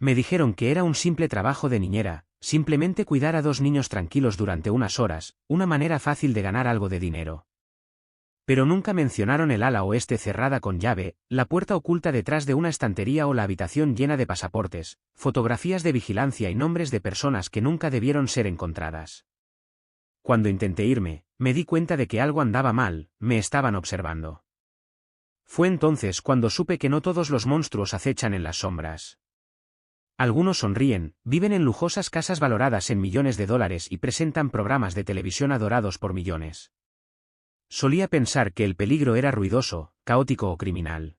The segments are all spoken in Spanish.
Me dijeron que era un simple trabajo de niñera, simplemente cuidar a 2 niños tranquilos durante unas horas, una manera fácil de ganar algo de dinero. Pero nunca mencionaron el ala oeste cerrada con llave, la puerta oculta detrás de una estantería o la habitación llena de pasaportes, fotografías de vigilancia y nombres de personas que nunca debieron ser encontradas. Cuando intenté irme, me di cuenta de que algo andaba mal, me estaban observando. Fue entonces cuando supe que no todos los monstruos acechan en las sombras. Algunos sonríen, viven en lujosas casas valoradas en millones de dólares y presentan programas de televisión adorados por millones. Solía pensar que el peligro era ruidoso, caótico o criminal.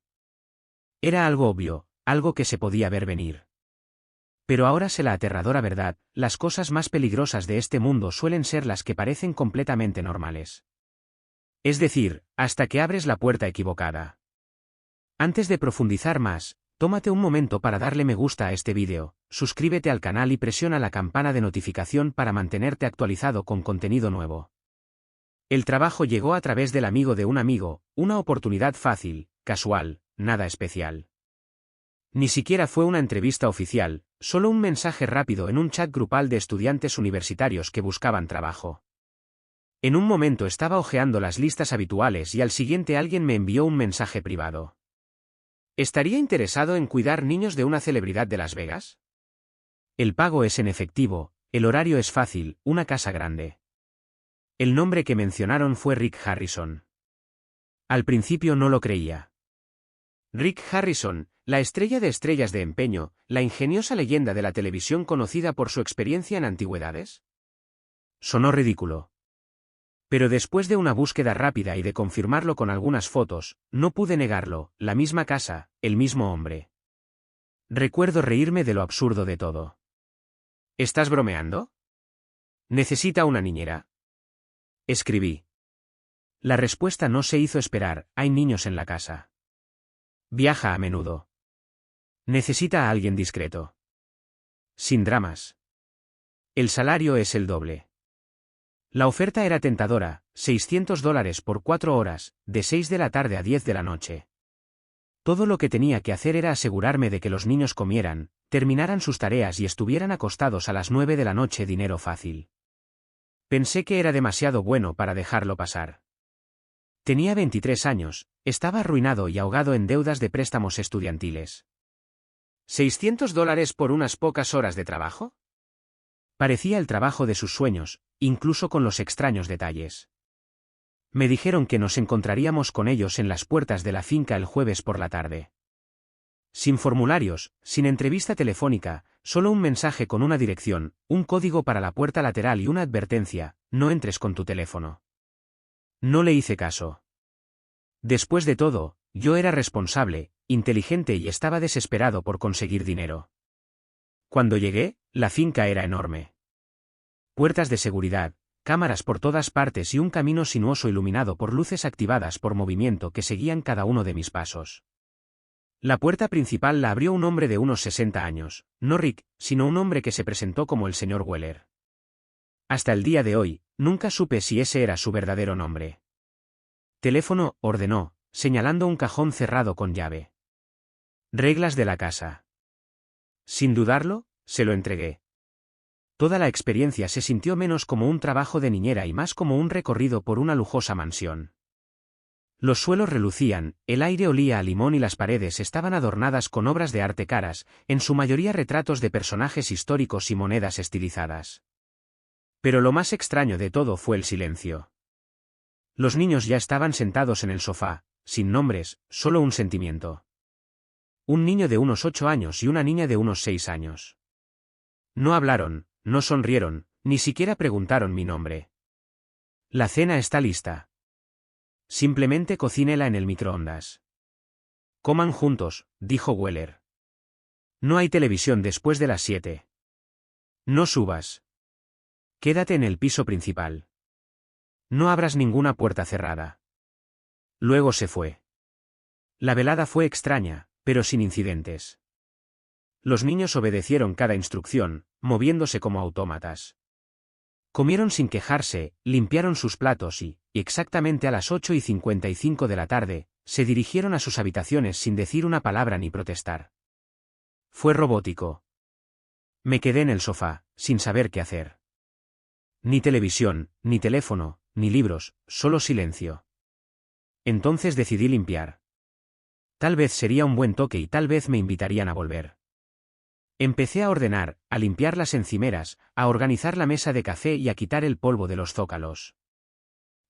Era algo obvio, algo que se podía ver venir. Pero ahora sé la aterradora verdad, las cosas más peligrosas de este mundo suelen ser las que parecen completamente normales. Es decir, hasta que abres la puerta equivocada. Antes de profundizar más, tómate un momento para darle me gusta a este vídeo, suscríbete al canal y presiona la campana de notificación para mantenerte actualizado con contenido nuevo. El trabajo llegó a través del amigo de un amigo, una oportunidad fácil, casual, nada especial. Ni siquiera fue una entrevista oficial, solo un mensaje rápido en un chat grupal de estudiantes universitarios que buscaban trabajo. En un momento estaba hojeando las listas habituales y al siguiente alguien me envió un mensaje privado. ¿Estaría interesado en cuidar niños de una celebridad de Las Vegas? El pago es en efectivo, el horario es fácil, una casa grande. El nombre que mencionaron fue Rick Harrison. Al principio no lo creía. Rick Harrison, la estrella de Estrellas de Empeño, la ingeniosa leyenda de la televisión conocida por su experiencia en antigüedades. Sonó ridículo. Pero después de una búsqueda rápida y de confirmarlo con algunas fotos, no pude negarlo, la misma casa, el mismo hombre. Recuerdo reírme de lo absurdo de todo. ¿Estás bromeando? ¿Necesita una niñera? Escribí. La respuesta no se hizo esperar, hay niños en la casa. Viaja a menudo. Necesita a alguien discreto. Sin dramas. El salario es el doble. La oferta era tentadora, $600 por 4 horas, de 6 de la tarde a 10 de la noche. Todo lo que tenía que hacer era asegurarme de que los niños comieran, terminaran sus tareas y estuvieran acostados a las 9 de la noche, dinero fácil. Pensé que era demasiado bueno para dejarlo pasar. Tenía 23 años, estaba arruinado y ahogado en deudas de préstamos estudiantiles. ¿$600 por unas pocas horas de trabajo? Parecía el trabajo de sus sueños, incluso con los extraños detalles. Me dijeron que nos encontraríamos con ellos en las puertas de la finca el jueves por la tarde. Sin formularios, sin entrevista telefónica, solo un mensaje con una dirección, un código para la puerta lateral y una advertencia: no entres con tu teléfono. No le hice caso. Después de todo, yo era responsable, inteligente y estaba desesperado por conseguir dinero. Cuando llegué, la finca era enorme. Puertas de seguridad, cámaras por todas partes y un camino sinuoso iluminado por luces activadas por movimiento que seguían cada uno de mis pasos. La puerta principal la abrió un hombre de unos 60 años, no Rick, sino un hombre que se presentó como el señor Weller. Hasta el día de hoy, nunca supe si ese era su verdadero nombre. Teléfono, ordenó, señalando un cajón cerrado con llave. Reglas de la casa. Sin dudarlo, se lo entregué. Toda la experiencia se sintió menos como un trabajo de niñera y más como un recorrido por una lujosa mansión. Los suelos relucían, el aire olía a limón y las paredes estaban adornadas con obras de arte caras, en su mayoría retratos de personajes históricos y monedas estilizadas. Pero lo más extraño de todo fue el silencio. Los niños ya estaban sentados en el sofá, sin nombres, solo un sentimiento. Un niño de unos 8 años y una niña de unos 6 años. No hablaron, no sonrieron, ni siquiera preguntaron mi nombre. La cena está lista. Simplemente cocínela en el microondas. Coman juntos, dijo Weller. No hay televisión después de las 7. No subas. Quédate en el piso principal. No abras ninguna puerta cerrada. Luego se fue. La velada fue extraña, pero sin incidentes. Los niños obedecieron cada instrucción, moviéndose como autómatas. Comieron sin quejarse, limpiaron sus platos y, exactamente a las 8:55 de la tarde, se dirigieron a sus habitaciones sin decir una palabra ni protestar. Fue robótico. Me quedé en el sofá, sin saber qué hacer. Ni televisión, ni teléfono, ni libros, solo silencio. Entonces decidí limpiar. Tal vez sería un buen toque y tal vez me invitarían a volver. Empecé a ordenar, a limpiar las encimeras, a organizar la mesa de café y a quitar el polvo de los zócalos.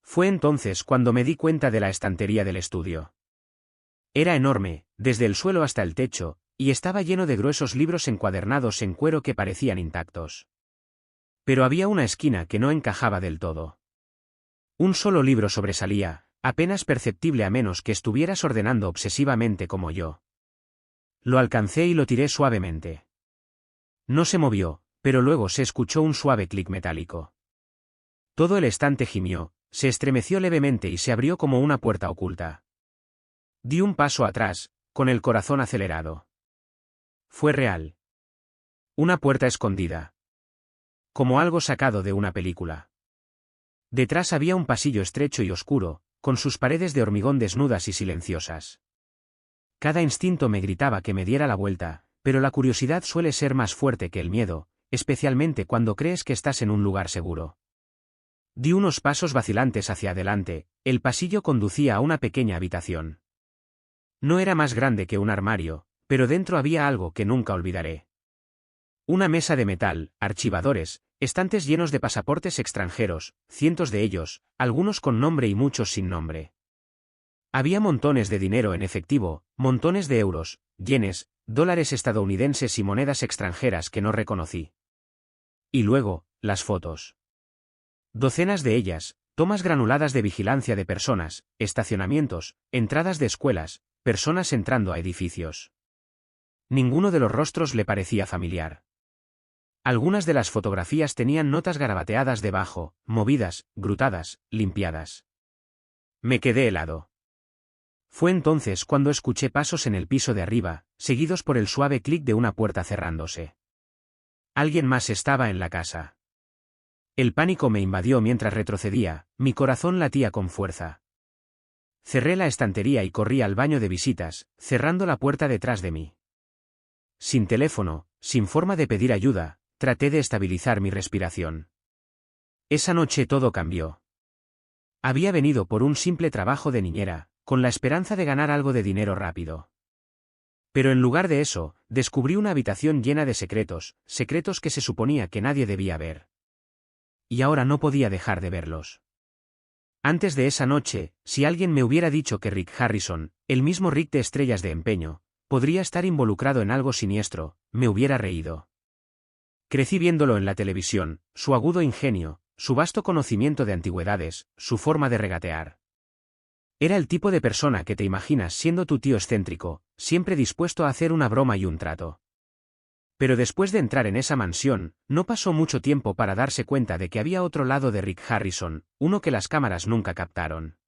Fue entonces cuando me di cuenta de la estantería del estudio. Era enorme, desde el suelo hasta el techo, y estaba lleno de gruesos libros encuadernados en cuero que parecían intactos. Pero había una esquina que no encajaba del todo. Un solo libro sobresalía, apenas perceptible a menos que estuvieras ordenando obsesivamente como yo. Lo alcancé y lo tiré suavemente. No se movió, pero luego se escuchó un suave clic metálico. Todo el estante gimió, se estremeció levemente y se abrió como una puerta oculta. Di un paso atrás, con el corazón acelerado. Fue real. Una puerta escondida. Como algo sacado de una película. Detrás había un pasillo estrecho y oscuro, con sus paredes de hormigón desnudas y silenciosas. Cada instinto me gritaba que me diera la vuelta, pero la curiosidad suele ser más fuerte que el miedo, especialmente cuando crees que estás en un lugar seguro. Di unos pasos vacilantes hacia adelante, el pasillo conducía a una pequeña habitación. No era más grande que un armario, pero dentro había algo que nunca olvidaré. Una mesa de metal, archivadores, estantes llenos de pasaportes extranjeros, cientos de ellos, algunos con nombre y muchos sin nombre. Había montones de dinero en efectivo, montones de euros, yenes, dólares estadounidenses y monedas extranjeras que no reconocí. Y luego, las fotos. Docenas de ellas, tomas granuladas de vigilancia de personas, estacionamientos, entradas de escuelas, personas entrando a edificios. Ninguno de los rostros le parecía familiar. Algunas de las fotografías tenían notas garabateadas debajo, movidas, grutadas, limpiadas. Me quedé helado. Fue entonces cuando escuché pasos en el piso de arriba, seguidos por el suave clic de una puerta cerrándose. Alguien más estaba en la casa. El pánico me invadió mientras retrocedía, mi corazón latía con fuerza. Cerré la estantería y corrí al baño de visitas, cerrando la puerta detrás de mí. Sin teléfono, sin forma de pedir ayuda, traté de estabilizar mi respiración. Esa noche todo cambió. Había venido por un simple trabajo de niñera, con la esperanza de ganar algo de dinero rápido. Pero en lugar de eso, descubrí una habitación llena de secretos, secretos que se suponía que nadie debía ver. Y ahora no podía dejar de verlos. Antes de esa noche, si alguien me hubiera dicho que Rick Harrison, el mismo Rick de Estrellas de Empeño, podría estar involucrado en algo siniestro, me hubiera reído. Crecí viéndolo en la televisión, su agudo ingenio, su vasto conocimiento de antigüedades, su forma de regatear. Era el tipo de persona que te imaginas siendo tu tío excéntrico, siempre dispuesto a hacer una broma y un trato. Pero después de entrar en esa mansión, no pasó mucho tiempo para darse cuenta de que había otro lado de Rick Harrison, uno que las cámaras nunca captaron.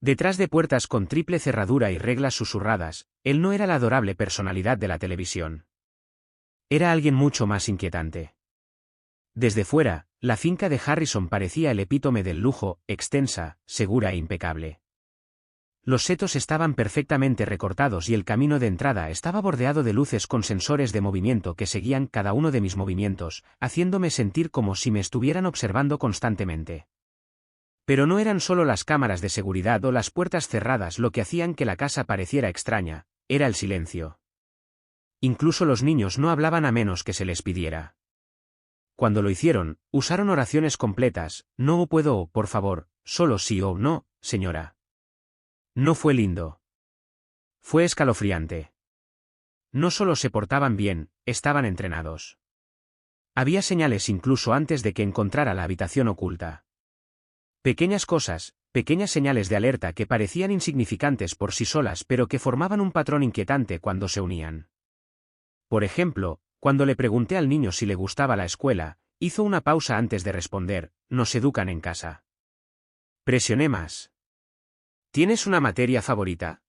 Detrás de puertas con triple cerradura y reglas susurradas, él no era la adorable personalidad de la televisión. Era alguien mucho más inquietante. Desde fuera, la finca de Harrison parecía el epítome del lujo, extensa, segura e impecable. Los setos estaban perfectamente recortados y el camino de entrada estaba bordeado de luces con sensores de movimiento que seguían cada uno de mis movimientos, haciéndome sentir como si me estuvieran observando constantemente. Pero no eran solo las cámaras de seguridad o las puertas cerradas lo que hacían que la casa pareciera extraña, era el silencio. Incluso los niños no hablaban a menos que se les pidiera. Cuando lo hicieron, usaron oraciones completas, no puedo o por favor, solo sí o no, señora. No fue lindo. Fue escalofriante. No solo se portaban bien, estaban entrenados. Había señales incluso antes de que encontrara la habitación oculta. Pequeñas cosas, pequeñas señales de alerta que parecían insignificantes por sí solas pero que formaban un patrón inquietante cuando se unían. Por ejemplo, cuando le pregunté al niño si le gustaba la escuela, hizo una pausa antes de responder, nos educan en casa. Presioné más. ¿Tienes una materia favorita?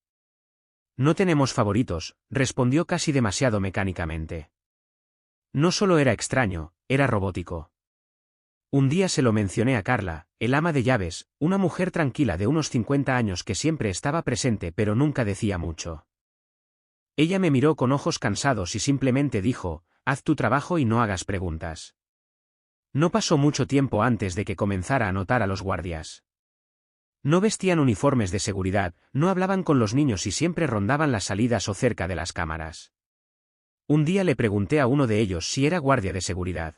No tenemos favoritos, respondió casi demasiado mecánicamente. No solo era extraño, era robótico. Un día se lo mencioné a Carla, el ama de llaves, una mujer tranquila de unos 50 años que siempre estaba presente pero nunca decía mucho. Ella me miró con ojos cansados y simplemente dijo, haz tu trabajo y no hagas preguntas. No pasó mucho tiempo antes de que comenzara a notar a los guardias. No vestían uniformes de seguridad, no hablaban con los niños y siempre rondaban las salidas o cerca de las cámaras. Un día le pregunté a uno de ellos si era guardia de seguridad.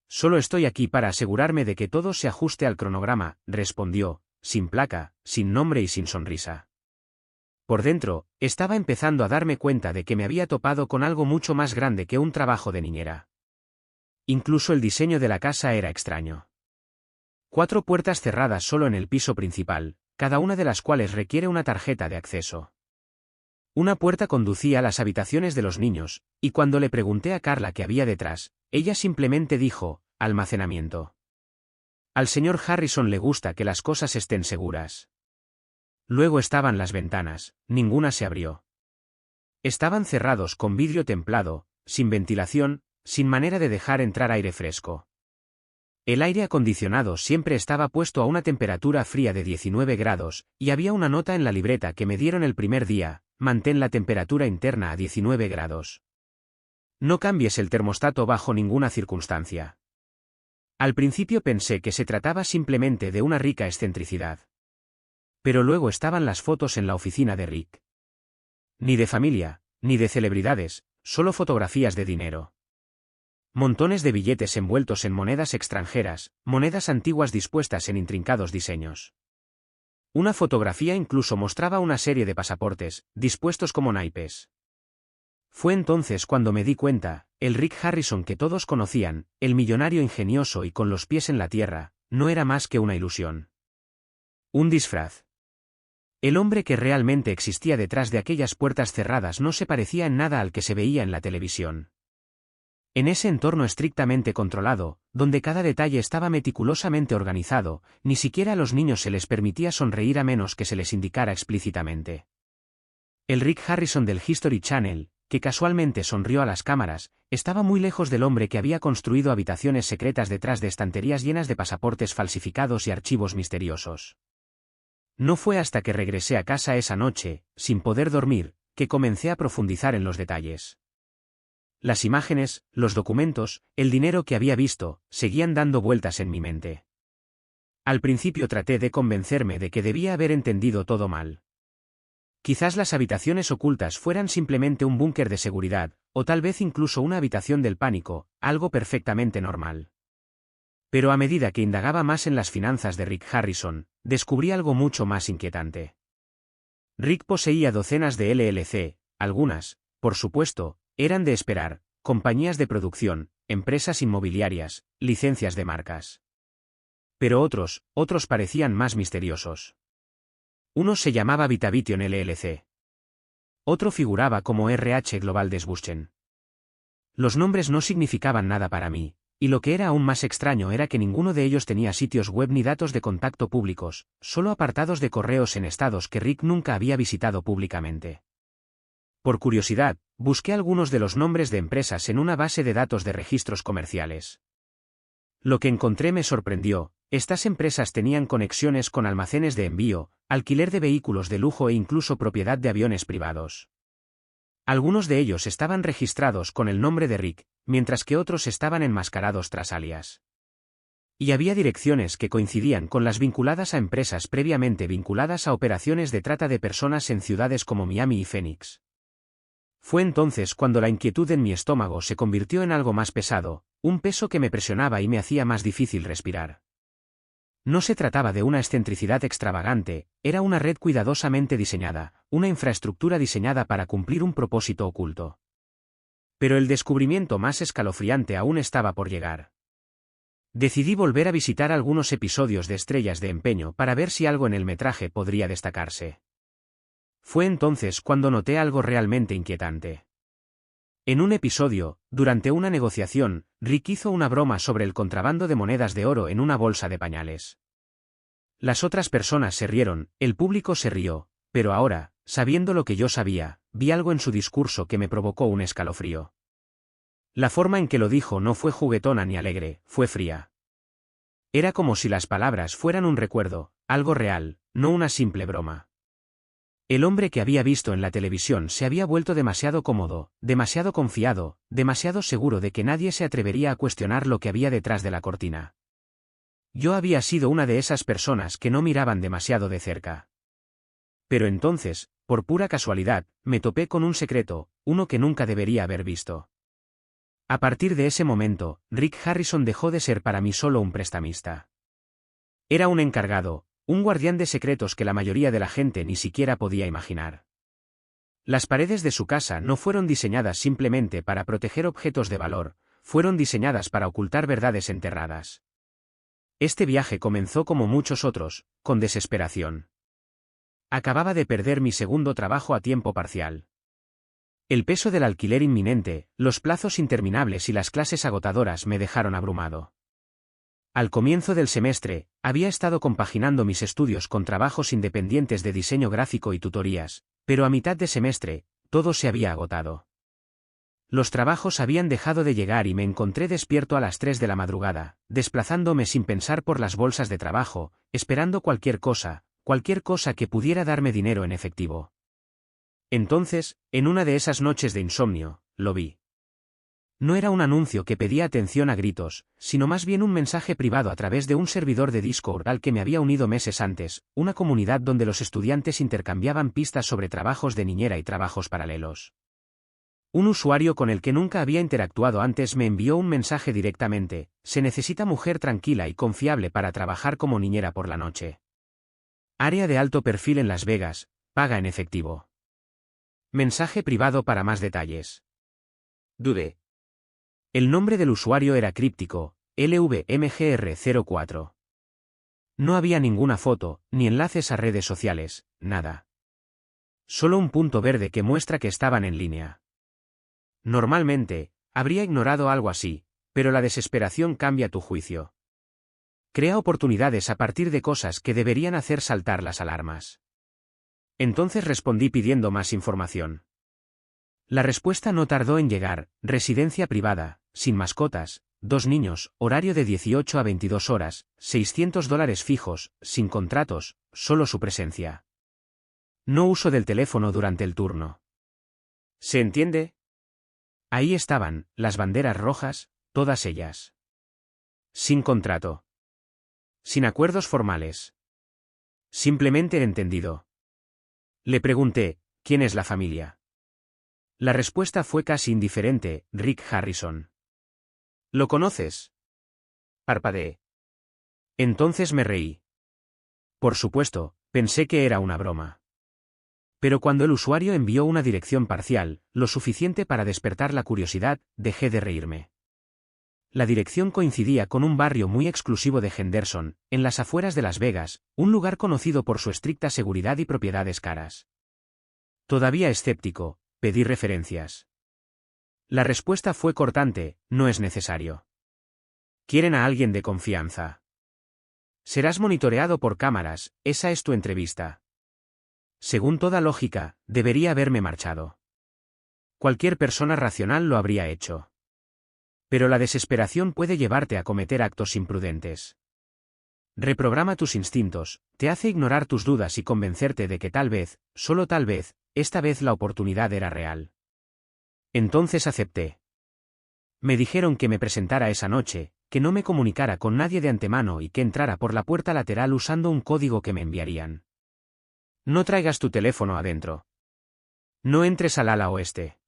Solo estoy aquí para asegurarme de que todo se ajuste al cronograma, respondió, sin placa, sin nombre y sin sonrisa. Por dentro, estaba empezando a darme cuenta de que me había topado con algo mucho más grande que un trabajo de niñera. Incluso el diseño de la casa era extraño. 4 puertas cerradas solo en el piso principal, cada una de las cuales requiere una tarjeta de acceso. Una puerta conducía a las habitaciones de los niños, y cuando le pregunté a Carla qué había detrás, ella simplemente dijo, almacenamiento. Al señor Harrison le gusta que las cosas estén seguras. Luego estaban las ventanas, ninguna se abrió. Estaban cerrados con vidrio templado, sin ventilación, sin manera de dejar entrar aire fresco. El aire acondicionado siempre estaba puesto a una temperatura fría de 19 grados, y había una nota en la libreta que me dieron el primer día, mantén la temperatura interna a 19 grados. No cambies el termostato bajo ninguna circunstancia. Al principio pensé que se trataba simplemente de una rica excentricidad. Pero luego estaban las fotos en la oficina de Rick. Ni de familia, ni de celebridades, solo fotografías de dinero. Montones de billetes envueltos en monedas extranjeras, monedas antiguas dispuestas en intrincados diseños. Una fotografía incluso mostraba una serie de pasaportes, dispuestos como naipes. Fue entonces cuando me di cuenta, el Rick Harrison que todos conocían, el millonario ingenioso y con los pies en la tierra, no era más que una ilusión. Un disfraz. El hombre que realmente existía detrás de aquellas puertas cerradas no se parecía en nada al que se veía en la televisión. En ese entorno estrictamente controlado, donde cada detalle estaba meticulosamente organizado, ni siquiera a los niños se les permitía sonreír a menos que se les indicara explícitamente. El Rick Harrison del History Channel, que casualmente sonrió a las cámaras, estaba muy lejos del hombre que había construido habitaciones secretas detrás de estanterías llenas de pasaportes falsificados y archivos misteriosos. No fue hasta que regresé a casa esa noche, sin poder dormir, que comencé a profundizar en los detalles. Las imágenes, los documentos, el dinero que había visto, seguían dando vueltas en mi mente. Al principio traté de convencerme de que debía haber entendido todo mal. Quizás las habitaciones ocultas fueran simplemente un búnker de seguridad, o tal vez incluso una habitación del pánico, algo perfectamente normal. Pero a medida que indagaba más en las finanzas de Rick Harrison, descubrí algo mucho más inquietante. Rick poseía docenas de LLC, algunas, por supuesto, eran de esperar, compañías de producción, empresas inmobiliarias, licencias de marcas. Pero otros parecían más misteriosos. Uno se llamaba Vitavition LLC. Otro figuraba como RH Global Desbuschen. Los nombres no significaban nada para mí, y lo que era aún más extraño era que ninguno de ellos tenía sitios web ni datos de contacto públicos, solo apartados de correos en estados que Rick nunca había visitado públicamente. Por curiosidad, busqué algunos de los nombres de empresas en una base de datos de registros comerciales. Lo que encontré me sorprendió. Estas empresas tenían conexiones con almacenes de envío, alquiler de vehículos de lujo e incluso propiedad de aviones privados. Algunos de ellos estaban registrados con el nombre de Rick, mientras que otros estaban enmascarados tras alias. Y había direcciones que coincidían con las vinculadas a empresas previamente vinculadas a operaciones de trata de personas en ciudades como Miami y Phoenix. Fue entonces cuando la inquietud en mi estómago se convirtió en algo más pesado, un peso que me presionaba y me hacía más difícil respirar. No se trataba de una excentricidad extravagante, era una red cuidadosamente diseñada, una infraestructura diseñada para cumplir un propósito oculto. Pero el descubrimiento más escalofriante aún estaba por llegar. Decidí volver a visitar algunos episodios de Estrellas de Empeño para ver si algo en el metraje podría destacarse. Fue entonces cuando noté algo realmente inquietante. En un episodio, durante una negociación, Rick hizo una broma sobre el contrabando de monedas de oro en una bolsa de pañales. Las otras personas se rieron, el público se rió, pero ahora, sabiendo lo que yo sabía, vi algo en su discurso que me provocó un escalofrío. La forma en que lo dijo no fue juguetona ni alegre, fue fría. Era como si las palabras fueran un recuerdo, algo real, no una simple broma. El hombre que había visto en la televisión se había vuelto demasiado cómodo, demasiado confiado, demasiado seguro de que nadie se atrevería a cuestionar lo que había detrás de la cortina. Yo había sido una de esas personas que no miraban demasiado de cerca. Pero entonces, por pura casualidad, me topé con un secreto, uno que nunca debería haber visto. A partir de ese momento, Rick Harrison dejó de ser para mí solo un prestamista. Era un encargado, un guardián de secretos que la mayoría de la gente ni siquiera podía imaginar. Las paredes de su casa no fueron diseñadas simplemente para proteger objetos de valor, fueron diseñadas para ocultar verdades enterradas. Este viaje comenzó como muchos otros, con desesperación. Acababa de perder mi segundo trabajo a tiempo parcial. El peso del alquiler inminente, los plazos interminables y las clases agotadoras me dejaron abrumado. Al comienzo del semestre, había estado compaginando mis estudios con trabajos independientes de diseño gráfico y tutorías, pero a mitad de semestre, todo se había agotado. Los trabajos habían dejado de llegar y me encontré despierto a las 3 de la madrugada, desplazándome sin pensar por las bolsas de trabajo, esperando cualquier cosa que pudiera darme dinero en efectivo. Entonces, en una de esas noches de insomnio, lo vi. No era un anuncio que pedía atención a gritos, sino más bien un mensaje privado a través de un servidor de Discord al que me había unido meses antes, una comunidad donde los estudiantes intercambiaban pistas sobre trabajos de niñera y trabajos paralelos. Un usuario con el que nunca había interactuado antes me envió un mensaje directamente: se necesita mujer tranquila y confiable para trabajar como niñera por la noche. Área de alto perfil en Las Vegas, paga en efectivo. Mensaje privado para más detalles. Dudé. El nombre del usuario era críptico, LVMGR04. No había ninguna foto, ni enlaces a redes sociales, nada. Solo un punto verde que muestra que estaban en línea. Normalmente, habría ignorado algo así, pero la desesperación cambia tu juicio. Crea oportunidades a partir de cosas que deberían hacer saltar las alarmas. Entonces respondí pidiendo más información. La respuesta no tardó en llegar: residencia privada, sin mascotas, 2 niños, horario de 18 a 22 horas, $600 fijos, sin contratos, solo su presencia. No uso del teléfono durante el turno. ¿Se entiende? Ahí estaban, las banderas rojas, todas ellas. Sin contrato. Sin acuerdos formales. Simplemente entendido. Le pregunté: ¿quién es la familia? La respuesta fue casi indiferente: Rick Harrison. ¿Lo conoces? Parpadeé. Entonces me reí. Por supuesto, pensé que era una broma. Pero cuando el usuario envió una dirección parcial, lo suficiente para despertar la curiosidad, dejé de reírme. La dirección coincidía con un barrio muy exclusivo de Henderson, en las afueras de Las Vegas, un lugar conocido por su estricta seguridad y propiedades caras. Todavía escéptico, pedí referencias. La respuesta fue cortante: no es necesario. Quieren a alguien de confianza. Serás monitoreado por cámaras, esa es tu entrevista. Según toda lógica, debería haberme marchado. Cualquier persona racional lo habría hecho. Pero la desesperación puede llevarte a cometer actos imprudentes. Reprograma tus instintos, te hace ignorar tus dudas y convencerte de que tal vez, solo tal vez, esta vez la oportunidad era real. Entonces acepté. Me dijeron que me presentara esa noche, que no me comunicara con nadie de antemano y que entrara por la puerta lateral usando un código que me enviarían. No traigas tu teléfono adentro. No entres al ala oeste.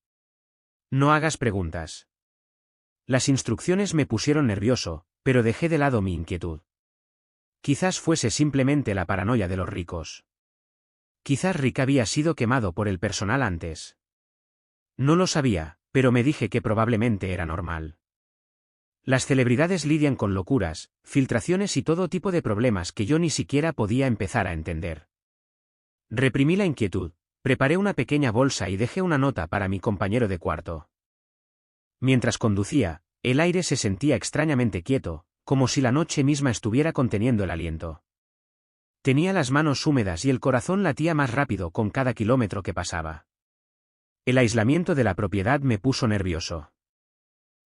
No hagas preguntas. Las instrucciones me pusieron nervioso, pero dejé de lado mi inquietud. Quizás fuese simplemente la paranoia de los ricos. Quizás Rick había sido quemado por el personal antes. No lo sabía, pero me dije que probablemente era normal. Las celebridades lidian con locuras, filtraciones y todo tipo de problemas que yo ni siquiera podía empezar a entender. Reprimí la inquietud, preparé una pequeña bolsa y dejé una nota para mi compañero de cuarto. Mientras conducía, el aire se sentía extrañamente quieto, como si la noche misma estuviera conteniendo el aliento. Tenía las manos húmedas y el corazón latía más rápido con cada kilómetro que pasaba. El aislamiento de la propiedad me puso nervioso.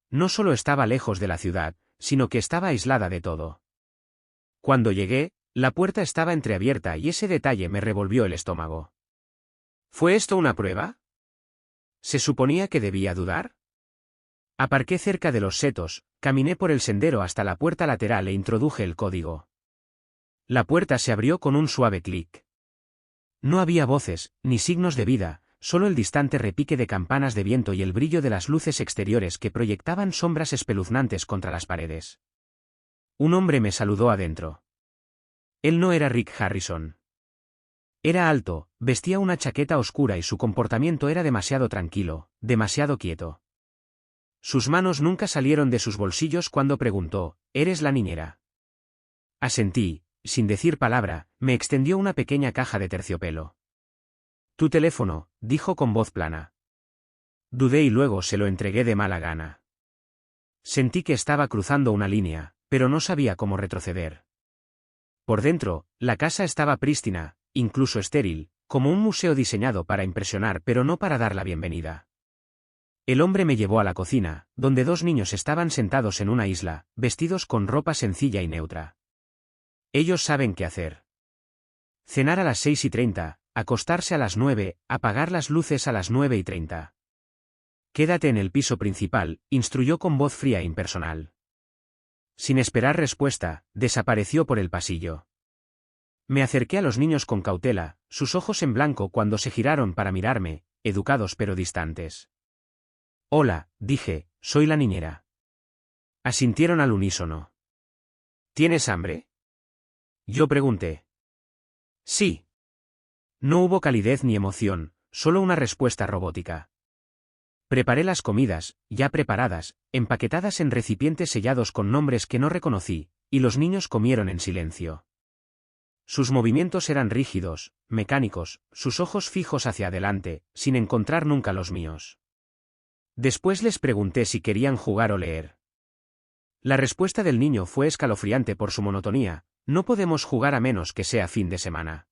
No solo estaba lejos de la ciudad, sino que estaba aislada de todo. Cuando llegué, la puerta estaba entreabierta y ese detalle me revolvió el estómago. ¿Fue esto una prueba? ¿Se suponía que debía dudar? Aparqué cerca de los setos, caminé por el sendero hasta la puerta lateral e introduje el código. La puerta se abrió con un suave clic. No había voces, ni signos de vida, solo el distante repique de campanas de viento y el brillo de las luces exteriores que proyectaban sombras espeluznantes contra las paredes. Un hombre me saludó adentro. Él no era Rick Harrison. Era alto, vestía una chaqueta oscura y su comportamiento era demasiado tranquilo, demasiado quieto. Sus manos nunca salieron de sus bolsillos cuando preguntó, ¿eres la niñera? Asentí, sin decir palabra, me extendió una pequeña caja de terciopelo. Tu teléfono, dijo con voz plana. Dudé y luego se lo entregué de mala gana. Sentí que estaba cruzando una línea, pero no sabía cómo retroceder. Por dentro, la casa estaba prístina, incluso estéril, como un museo diseñado para impresionar pero no para dar la bienvenida. El hombre me llevó a la cocina, donde dos niños estaban sentados en una isla, vestidos con ropa sencilla y neutra. Ellos saben qué hacer. Cenar a las 6:30, acostarse a las 9, apagar las luces a las 9:30. Quédate en el piso principal, instruyó con voz fría e impersonal. Sin esperar respuesta, desapareció por el pasillo. Me acerqué a los niños con cautela, sus ojos en blanco cuando se giraron para mirarme, educados pero distantes. Hola, dije, soy la niñera. Asintieron al unísono. ¿Tienes hambre? Yo pregunté. Sí. No hubo calidez ni emoción, solo una respuesta robótica. Preparé las comidas, ya preparadas, empaquetadas en recipientes sellados con nombres que no reconocí, y los niños comieron en silencio. Sus movimientos eran rígidos, mecánicos, sus ojos fijos hacia adelante, sin encontrar nunca los míos. Después les pregunté si querían jugar o leer. La respuesta del niño fue escalofriante por su monotonía, no podemos jugar a menos que sea fin de semana.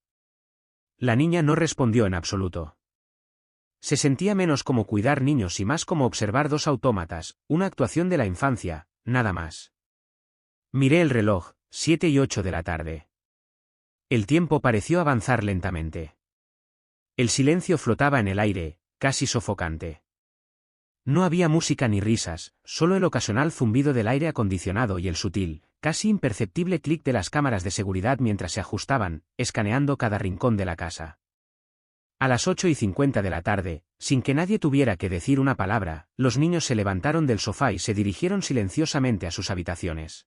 La niña no respondió en absoluto. Se sentía menos como cuidar niños y más como observar dos autómatas, una actuación de la infancia, nada más. Miré el reloj, 7:08 de la tarde. El tiempo pareció avanzar lentamente. El silencio flotaba en el aire, casi sofocante. No había música ni risas, solo el ocasional zumbido del aire acondicionado y el sutil, casi imperceptible clic de las cámaras de seguridad mientras se ajustaban, escaneando cada rincón de la casa. A las 8:50 de la tarde, sin que nadie tuviera que decir una palabra, los niños se levantaron del sofá y se dirigieron silenciosamente a sus habitaciones.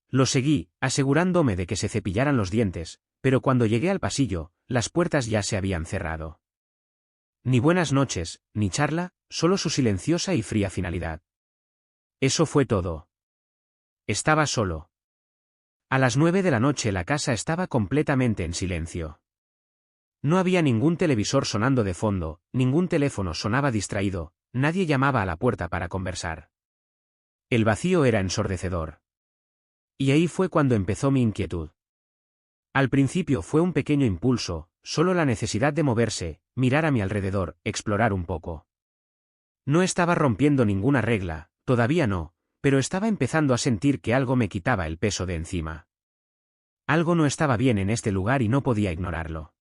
Los seguí, asegurándome de que se cepillaran los dientes, pero cuando llegué al pasillo, las puertas ya se habían cerrado. Ni buenas noches, ni charla, solo su silenciosa y fría finalidad. Eso fue todo. Estaba solo. A las 9 de la noche la casa estaba completamente en silencio. No había ningún televisor sonando de fondo, ningún teléfono sonaba distraído, nadie llamaba a la puerta para conversar. El vacío era ensordecedor. Y ahí fue cuando empezó mi inquietud. Al principio fue un pequeño impulso, solo la necesidad de moverse, mirar a mi alrededor, explorar un poco. No estaba rompiendo ninguna regla, todavía no, pero estaba empezando a sentir que algo me quitaba el peso de encima. Algo no estaba bien en este lugar y no podía ignorarlo.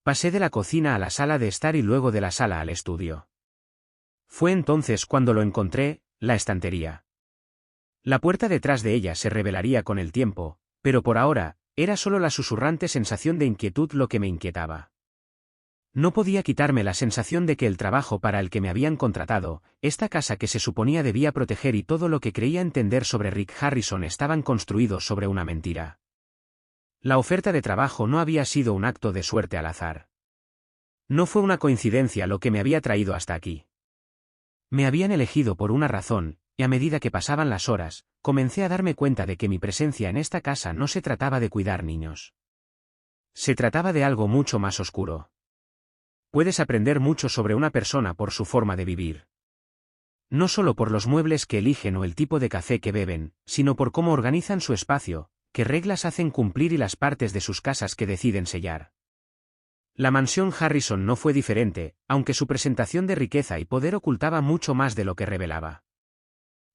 Pasé de la cocina a la sala de estar y luego de la sala al estudio. Fue entonces cuando lo encontré, la estantería. La puerta detrás de ella se revelaría con el tiempo, pero por ahora, era solo la susurrante sensación de inquietud lo que me inquietaba. No podía quitarme la sensación de que el trabajo para el que me habían contratado, esta casa que se suponía debía proteger y todo lo que creía entender sobre Rick Harrison estaban construidos sobre una mentira. La oferta de trabajo no había sido un acto de suerte al azar. No fue una coincidencia lo que me había traído hasta aquí. Me habían elegido por una razón, y a medida que pasaban las horas, comencé a darme cuenta de que mi presencia en esta casa no se trataba de cuidar niños. Se trataba de algo mucho más oscuro. Puedes aprender mucho sobre una persona por su forma de vivir. No solo por los muebles que eligen o el tipo de café que beben, sino por cómo organizan su espacio, qué reglas hacen cumplir y las partes de sus casas que deciden sellar. La mansión Harrison no fue diferente, aunque su presentación de riqueza y poder ocultaba mucho más de lo que revelaba.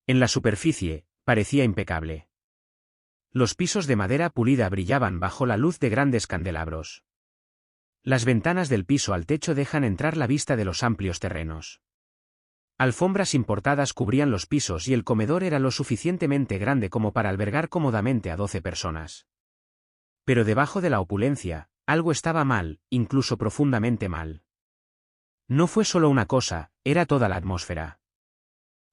En la superficie, parecía impecable. Los pisos de madera pulida brillaban bajo la luz de grandes candelabros. Las ventanas del piso al techo dejan entrar la vista de los amplios terrenos. Alfombras importadas cubrían los pisos y el comedor era lo suficientemente grande como para albergar cómodamente a 12 personas. Pero debajo de la opulencia, algo estaba mal, incluso profundamente mal. No fue solo una cosa, era toda la atmósfera.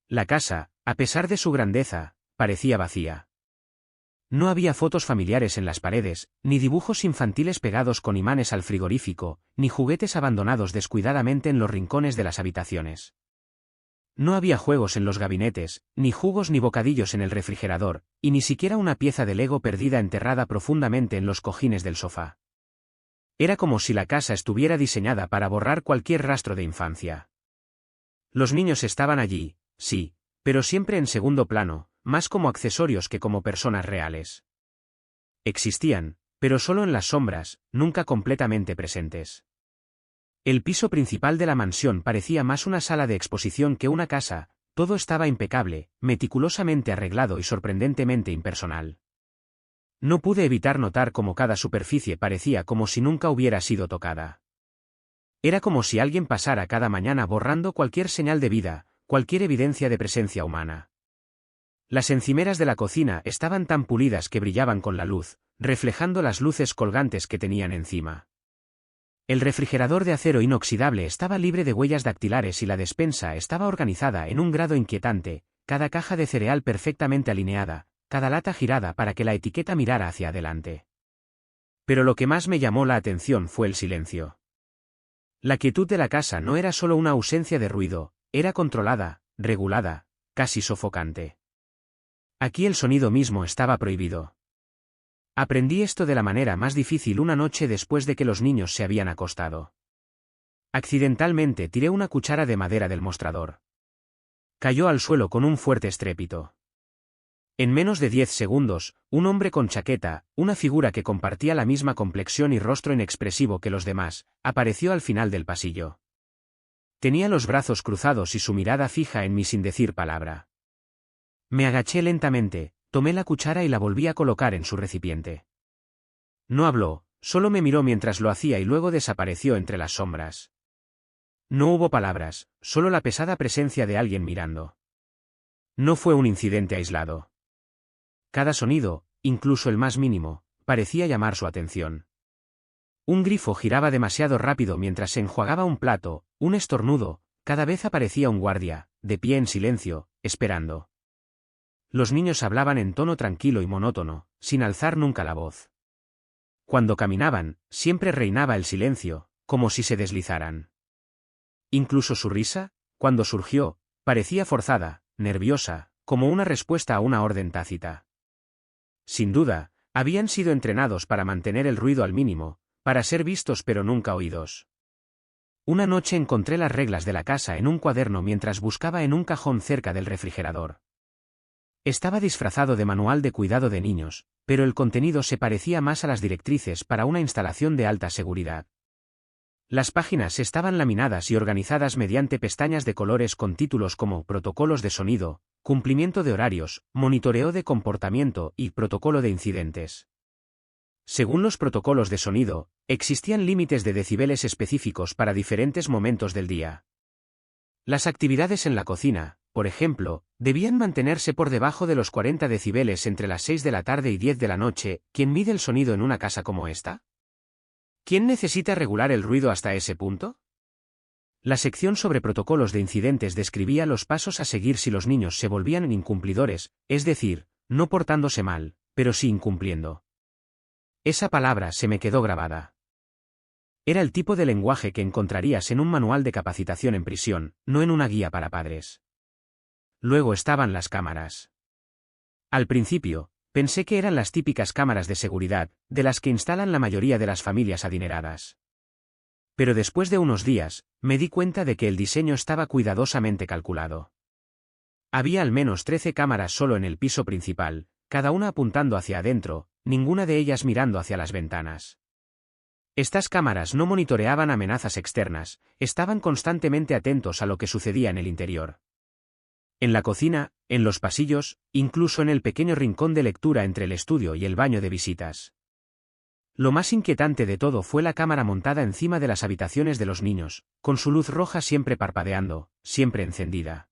La casa, a pesar de su grandeza, parecía vacía. No había fotos familiares en las paredes, ni dibujos infantiles pegados con imanes al frigorífico, ni juguetes abandonados descuidadamente en los rincones de las habitaciones. No había juegos en los gabinetes, ni jugos ni bocadillos en el refrigerador, y ni siquiera una pieza de Lego perdida enterrada profundamente en los cojines del sofá. Era como si la casa estuviera diseñada para borrar cualquier rastro de infancia. Los niños estaban allí, sí, pero siempre en segundo plano, más como accesorios que como personas reales. Existían, pero solo en las sombras, nunca completamente presentes. El piso principal de la mansión parecía más una sala de exposición que una casa, todo estaba impecable, meticulosamente arreglado y sorprendentemente impersonal. No pude evitar notar cómo cada superficie parecía como si nunca hubiera sido tocada. Era como si alguien pasara cada mañana borrando cualquier señal de vida, cualquier evidencia de presencia humana. Las encimeras de la cocina estaban tan pulidas que brillaban con la luz, reflejando las luces colgantes que tenían encima. El refrigerador de acero inoxidable estaba libre de huellas dactilares y la despensa estaba organizada en un grado inquietante, cada caja de cereal perfectamente alineada, cada lata girada para que la etiqueta mirara hacia adelante. Pero lo que más me llamó la atención fue el silencio. La quietud de la casa no era solo una ausencia de ruido, era controlada, regulada, casi sofocante. Aquí el sonido mismo estaba prohibido. Aprendí esto de la manera más difícil una noche después de que los niños se habían acostado. Accidentalmente tiré una cuchara de madera del mostrador. Cayó al suelo con un fuerte estrépito. En menos de 10 segundos, un hombre con chaqueta, una figura que compartía la misma complexión y rostro inexpresivo que los demás, apareció al final del pasillo. Tenía los brazos cruzados y su mirada fija en mí sin decir palabra. Me agaché lentamente, tomé la cuchara y la volví a colocar en su recipiente. No habló, solo me miró mientras lo hacía y luego desapareció entre las sombras. No hubo palabras, solo la pesada presencia de alguien mirando. No fue un incidente aislado. Cada sonido, incluso el más mínimo, parecía llamar su atención. Un grifo giraba demasiado rápido mientras se enjuagaba un plato, un estornudo, cada vez aparecía un guardia, de pie en silencio, esperando. Los niños hablaban en tono tranquilo y monótono, sin alzar nunca la voz. Cuando caminaban, siempre reinaba el silencio, como si se deslizaran. Incluso su risa, cuando surgió, parecía forzada, nerviosa, como una respuesta a una orden tácita. Sin duda, habían sido entrenados para mantener el ruido al mínimo, para ser vistos pero nunca oídos. Una noche encontré las reglas de la casa en un cuaderno mientras buscaba en un cajón cerca del refrigerador. Estaba disfrazado de manual de cuidado de niños, pero el contenido se parecía más a las directrices para una instalación de alta seguridad. Las páginas estaban laminadas y organizadas mediante pestañas de colores con títulos como protocolos de sonido, cumplimiento de horarios, monitoreo de comportamiento y protocolo de incidentes. Según los protocolos de sonido, existían límites de decibeles específicos para diferentes momentos del día. Las actividades en la cocina, por ejemplo, debían mantenerse por debajo de los 40 decibeles entre las 6 de la tarde y 10 de la noche. ¿Quién mide el sonido en una casa como esta? ¿Quién necesita regular el ruido hasta ese punto? La sección sobre protocolos de incidentes describía los pasos a seguir si los niños se volvían incumplidores, es decir, no portándose mal, pero sí incumpliendo. Esa palabra se me quedó grabada. Era el tipo de lenguaje que encontrarías en un manual de capacitación en prisión, no en una guía para padres. Luego estaban las cámaras. Al principio, pensé que eran las típicas cámaras de seguridad, de las que instalan la mayoría de las familias adineradas. Pero después de unos días, me di cuenta de que el diseño estaba cuidadosamente calculado. Había al menos 13 cámaras solo en el piso principal, cada una apuntando hacia adentro, ninguna de ellas mirando hacia las ventanas. Estas cámaras no monitoreaban amenazas externas, estaban constantemente atentos a lo que sucedía en el interior. En la cocina, en los pasillos, incluso en el pequeño rincón de lectura entre el estudio y el baño de visitas. Lo más inquietante de todo fue la cámara montada encima de las habitaciones de los niños, con su luz roja siempre parpadeando, siempre encendida.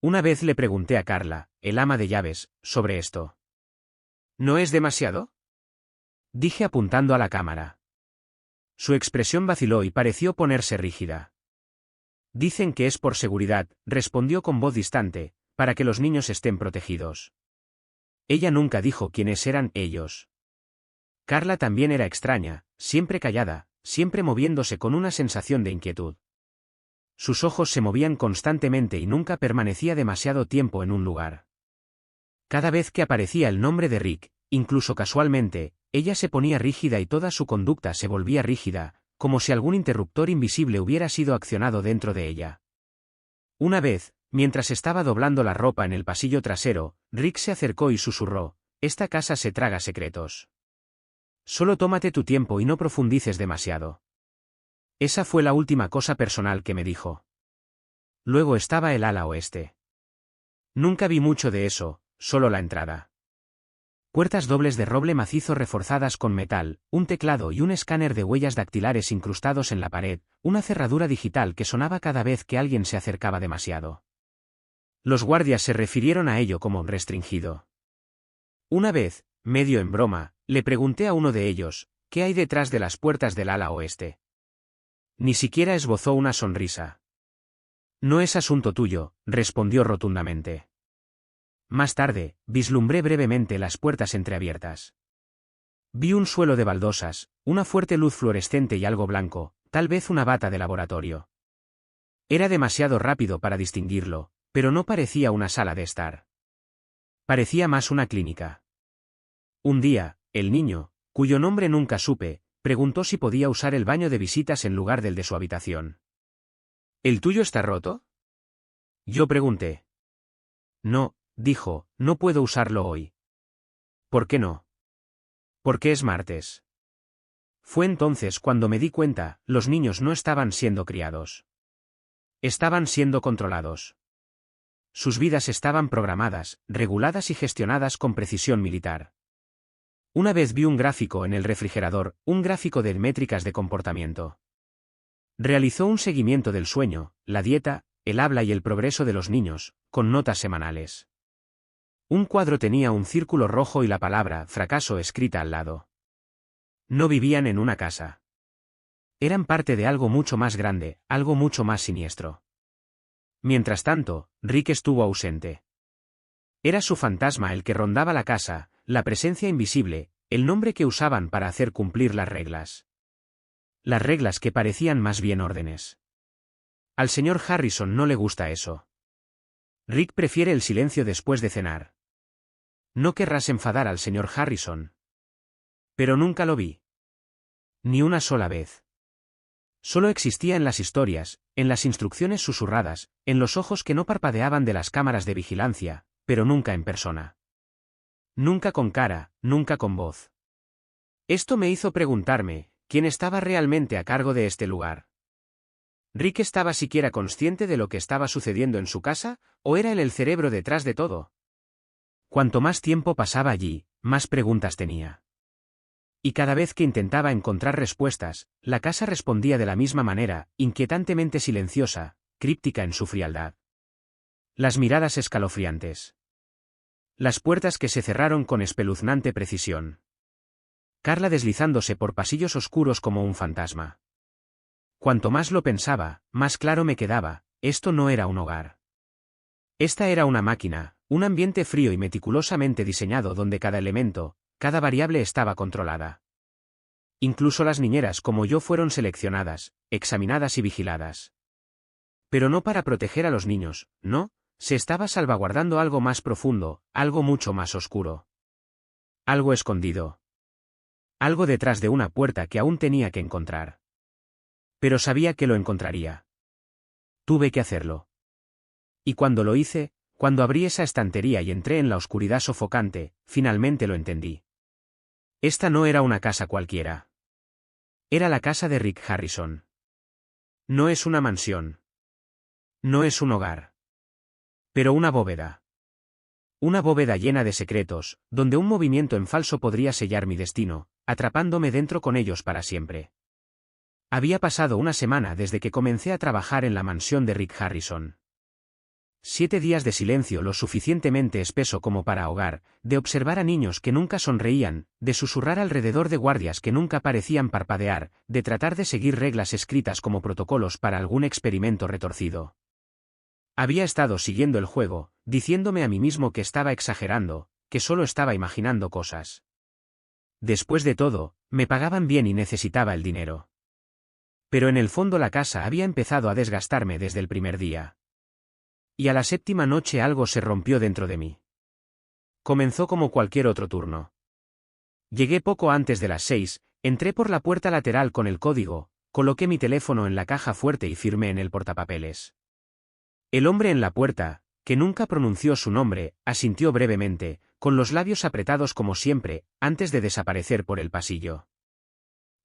Una vez le pregunté a Carla, el ama de llaves, sobre esto. ¿No es demasiado?, dije apuntando a la cámara. Su expresión vaciló y pareció ponerse rígida. Dicen que es por seguridad, respondió con voz distante, para que los niños estén protegidos. Ella nunca dijo quiénes eran ellos. Carla también era extraña, siempre callada, siempre moviéndose con una sensación de inquietud. Sus ojos se movían constantemente y nunca permanecía demasiado tiempo en un lugar. Cada vez que aparecía el nombre de Rick, incluso casualmente, ella se ponía rígida y toda su conducta se volvía rígida, como si algún interruptor invisible hubiera sido accionado dentro de ella. Una vez, mientras estaba doblando la ropa en el pasillo trasero, Rick se acercó y susurró: «Esta casa se traga secretos. Solo tómate tu tiempo y no profundices demasiado». Esa fue la última cosa personal que me dijo. Luego estaba el ala oeste. Nunca vi mucho de eso, solo la entrada. Puertas dobles de roble macizo reforzadas con metal, un teclado y un escáner de huellas dactilares incrustados en la pared, una cerradura digital que sonaba cada vez que alguien se acercaba demasiado. Los guardias se refirieron a ello como restringido. Una vez, medio en broma, le pregunté a uno de ellos, ¿qué hay detrás de las puertas del ala oeste? Ni siquiera esbozó una sonrisa. No es asunto tuyo, respondió rotundamente. Más tarde, vislumbré brevemente las puertas entreabiertas. Vi un suelo de baldosas, una fuerte luz fluorescente y algo blanco, tal vez una bata de laboratorio. Era demasiado rápido para distinguirlo, pero no parecía una sala de estar. Parecía más una clínica. Un día, el niño, cuyo nombre nunca supe, preguntó si podía usar el baño de visitas en lugar del de su habitación. ¿El tuyo está roto?, yo pregunté. No, dijo, no puedo usarlo hoy. ¿Por qué no? Porque es martes. Fue entonces cuando me di cuenta, los niños no estaban siendo criados. Estaban siendo controlados. Sus vidas estaban programadas, reguladas y gestionadas con precisión militar. Una vez vi un gráfico en el refrigerador, un gráfico de métricas de comportamiento. Realizó un seguimiento del sueño, la dieta, el habla y el progreso de los niños, con notas semanales. Un cuadro tenía un círculo rojo y la palabra fracaso escrita al lado. No vivían en una casa. Eran parte de algo mucho más grande, algo mucho más siniestro. Mientras tanto, Rick estuvo ausente. Era su fantasma el que rondaba la casa, la presencia invisible, el nombre que usaban para hacer cumplir las reglas. Las reglas que parecían más bien órdenes. Al señor Harrison no le gusta eso. Rick prefiere el silencio después de cenar. No querrás enfadar al señor Harrison. Pero nunca lo vi. Ni una sola vez. Solo existía en las historias, en las instrucciones susurradas, en los ojos que no parpadeaban de las cámaras de vigilancia, pero nunca en persona. Nunca con cara, nunca con voz. Esto me hizo preguntarme, ¿quién estaba realmente a cargo de este lugar? ¿Rick estaba siquiera consciente de lo que estaba sucediendo en su casa, o era él el cerebro detrás de todo? Cuanto más tiempo pasaba allí, más preguntas tenía. Y cada vez que intentaba encontrar respuestas, la casa respondía de la misma manera, inquietantemente silenciosa, críptica en su frialdad. Las miradas escalofriantes. Las puertas que se cerraron con espeluznante precisión. Carla deslizándose por pasillos oscuros como un fantasma. Cuanto más lo pensaba, más claro me quedaba, esto no era un hogar. Esta era una máquina, un ambiente frío y meticulosamente diseñado donde cada elemento, cada variable estaba controlada. Incluso las niñeras como yo fueron seleccionadas, examinadas y vigiladas. Pero no para proteger a los niños, no, se estaba salvaguardando algo más profundo, algo mucho más oscuro. Algo escondido. Algo detrás de una puerta que aún tenía que encontrar. Pero sabía que lo encontraría. Tuve que hacerlo. Y cuando lo hice, cuando abrí esa estantería y entré en la oscuridad sofocante, finalmente lo entendí. Esta no era una casa cualquiera. Era la casa de Rick Harrison. No es una mansión. No es un hogar. Pero una bóveda. Una bóveda llena de secretos, donde un movimiento en falso podría sellar mi destino, atrapándome dentro con ellos para siempre. Había pasado una semana desde que comencé a trabajar en la mansión de Rick Harrison. 7 días de silencio lo suficientemente espeso como para ahogar, de observar a niños que nunca sonreían, de susurrar alrededor de guardias que nunca parecían parpadear, de tratar de seguir reglas escritas como protocolos para algún experimento retorcido. Había estado siguiendo el juego, diciéndome a mí mismo que estaba exagerando, que solo estaba imaginando cosas. Después de todo, me pagaban bien y necesitaba el dinero. Pero en el fondo la casa había empezado a desgastarme desde el primer día. Y a la 7ª noche algo se rompió dentro de mí. Comenzó como cualquier otro turno. Llegué poco antes de las 6, entré por la puerta lateral con el código, coloqué mi teléfono en la caja fuerte y firmé en el portapapeles. El hombre en la puerta, que nunca pronunció su nombre, asintió brevemente, con los labios apretados como siempre, antes de desaparecer por el pasillo.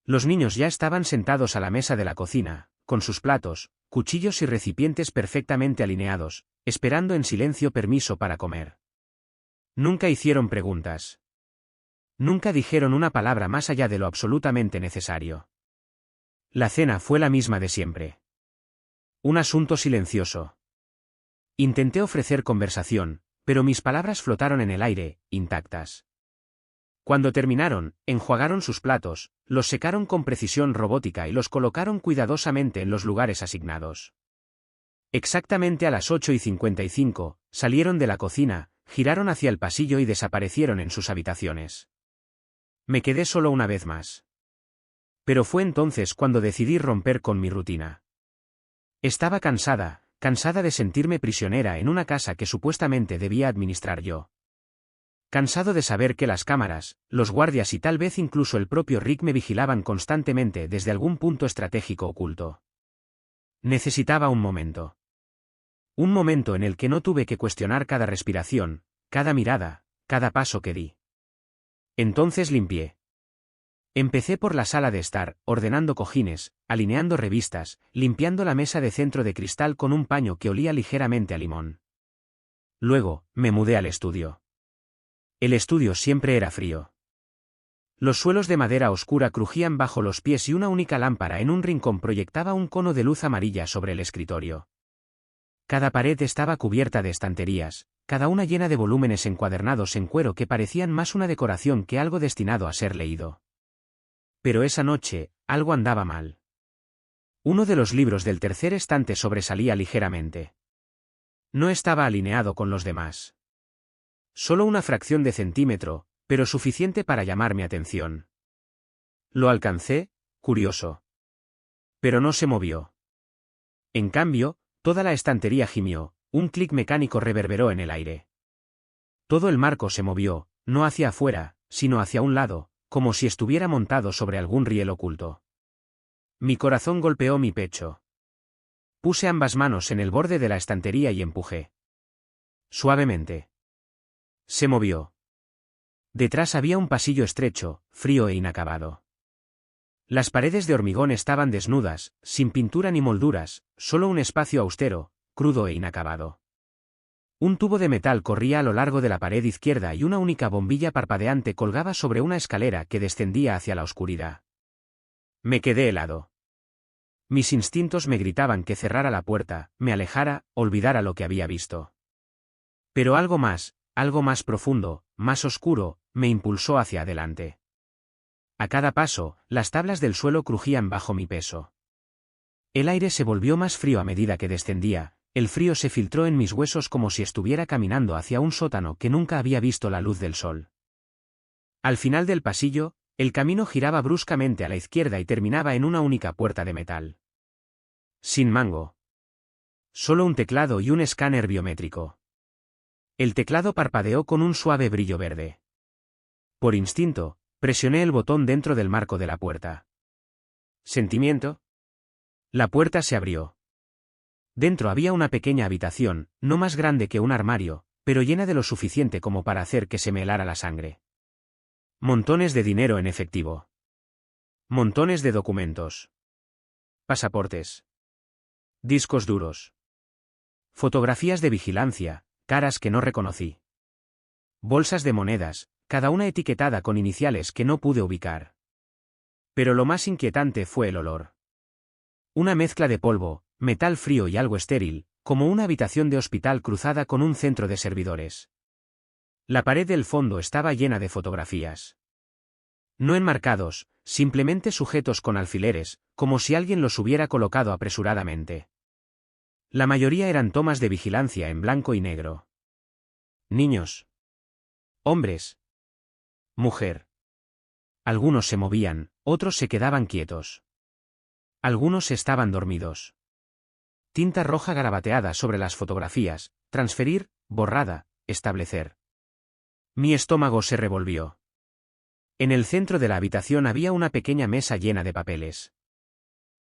Los niños ya estaban sentados a la mesa de la cocina, con sus platos, cuchillos y recipientes perfectamente alineados, esperando en silencio permiso para comer. Nunca hicieron preguntas. Nunca dijeron una palabra más allá de lo absolutamente necesario. La cena fue la misma de siempre. Un asunto silencioso. Intenté ofrecer conversación, pero mis palabras flotaron en el aire, intactas. Cuando terminaron, enjuagaron sus platos, los secaron con precisión robótica y los colocaron cuidadosamente en los lugares asignados. Exactamente a las 8:55, salieron de la cocina, giraron hacia el pasillo y desaparecieron en sus habitaciones. Me quedé solo una vez más. Pero fue entonces cuando decidí romper con mi rutina. Estaba cansada de sentirme prisionera en una casa que supuestamente debía administrar yo. Cansado de saber que las cámaras, los guardias y tal vez incluso el propio Rick me vigilaban constantemente desde algún punto estratégico oculto. Necesitaba un momento. Un momento en el que no tuve que cuestionar cada respiración, cada mirada, cada paso que di. Entonces limpié. Empecé por la sala de estar, ordenando cojines, alineando revistas, limpiando la mesa de centro de cristal con un paño que olía ligeramente a limón. Luego, me mudé al estudio. El estudio siempre era frío. Los suelos de madera oscura crujían bajo los pies y una única lámpara en un rincón proyectaba un cono de luz amarilla sobre el escritorio. Cada pared estaba cubierta de estanterías, cada una llena de volúmenes encuadernados en cuero que parecían más una decoración que algo destinado a ser leído. Pero esa noche, algo andaba mal. Uno de los libros del tercer estante sobresalía ligeramente. No estaba alineado con los demás. Solo una fracción de centímetro, pero suficiente para llamar mi atención. Lo alcancé, curioso. Pero no se movió. En cambio, toda la estantería gimió, un clic mecánico reverberó en el aire. Todo el marco se movió, no hacia afuera, sino hacia un lado, como si estuviera montado sobre algún riel oculto. Mi corazón golpeó mi pecho. Puse ambas manos en el borde de la estantería y empujé. Suavemente. Se movió. Detrás había un pasillo estrecho, frío e inacabado. Las paredes de hormigón estaban desnudas, sin pintura ni molduras, solo un espacio austero, crudo e inacabado. Un tubo de metal corría a lo largo de la pared izquierda y una única bombilla parpadeante colgaba sobre una escalera que descendía hacia la oscuridad. Me quedé helado. Mis instintos me gritaban que cerrara la puerta, me alejara, olvidara lo que había visto. Pero algo más profundo, más oscuro, me impulsó hacia adelante. A cada paso, las tablas del suelo crujían bajo mi peso. El aire se volvió más frío a medida que descendía. El frío se filtró en mis huesos como si estuviera caminando hacia un sótano que nunca había visto la luz del sol. Al final del pasillo, el camino giraba bruscamente a la izquierda y terminaba en una única puerta de metal. Sin mango. Solo un teclado y un escáner biométrico. El teclado parpadeó con un suave brillo verde. Por instinto, presioné el botón dentro del marco de la puerta. ¿Sentimiento? La puerta se abrió. Dentro había una pequeña habitación, no más grande que un armario, pero llena de lo suficiente como para hacer que se me helara la sangre. Montones de dinero en efectivo. Montones de documentos. Pasaportes. Discos duros. Fotografías de vigilancia, caras que no reconocí. Bolsas de monedas, cada una etiquetada con iniciales que no pude ubicar. Pero lo más inquietante fue el olor. Una mezcla de polvo, metal frío y algo estéril, como una habitación de hospital cruzada con un centro de servidores. La pared del fondo estaba llena de fotografías. No enmarcados, simplemente sujetos con alfileres, como si alguien los hubiera colocado apresuradamente. La mayoría eran tomas de vigilancia en blanco y negro. Niños. Hombres. Mujer. Algunos se movían, otros se quedaban quietos. Algunos estaban dormidos. Tinta roja garabateada sobre las fotografías, transferir, borrada, establecer. Mi estómago se revolvió. En el centro de la habitación había una pequeña mesa llena de papeles.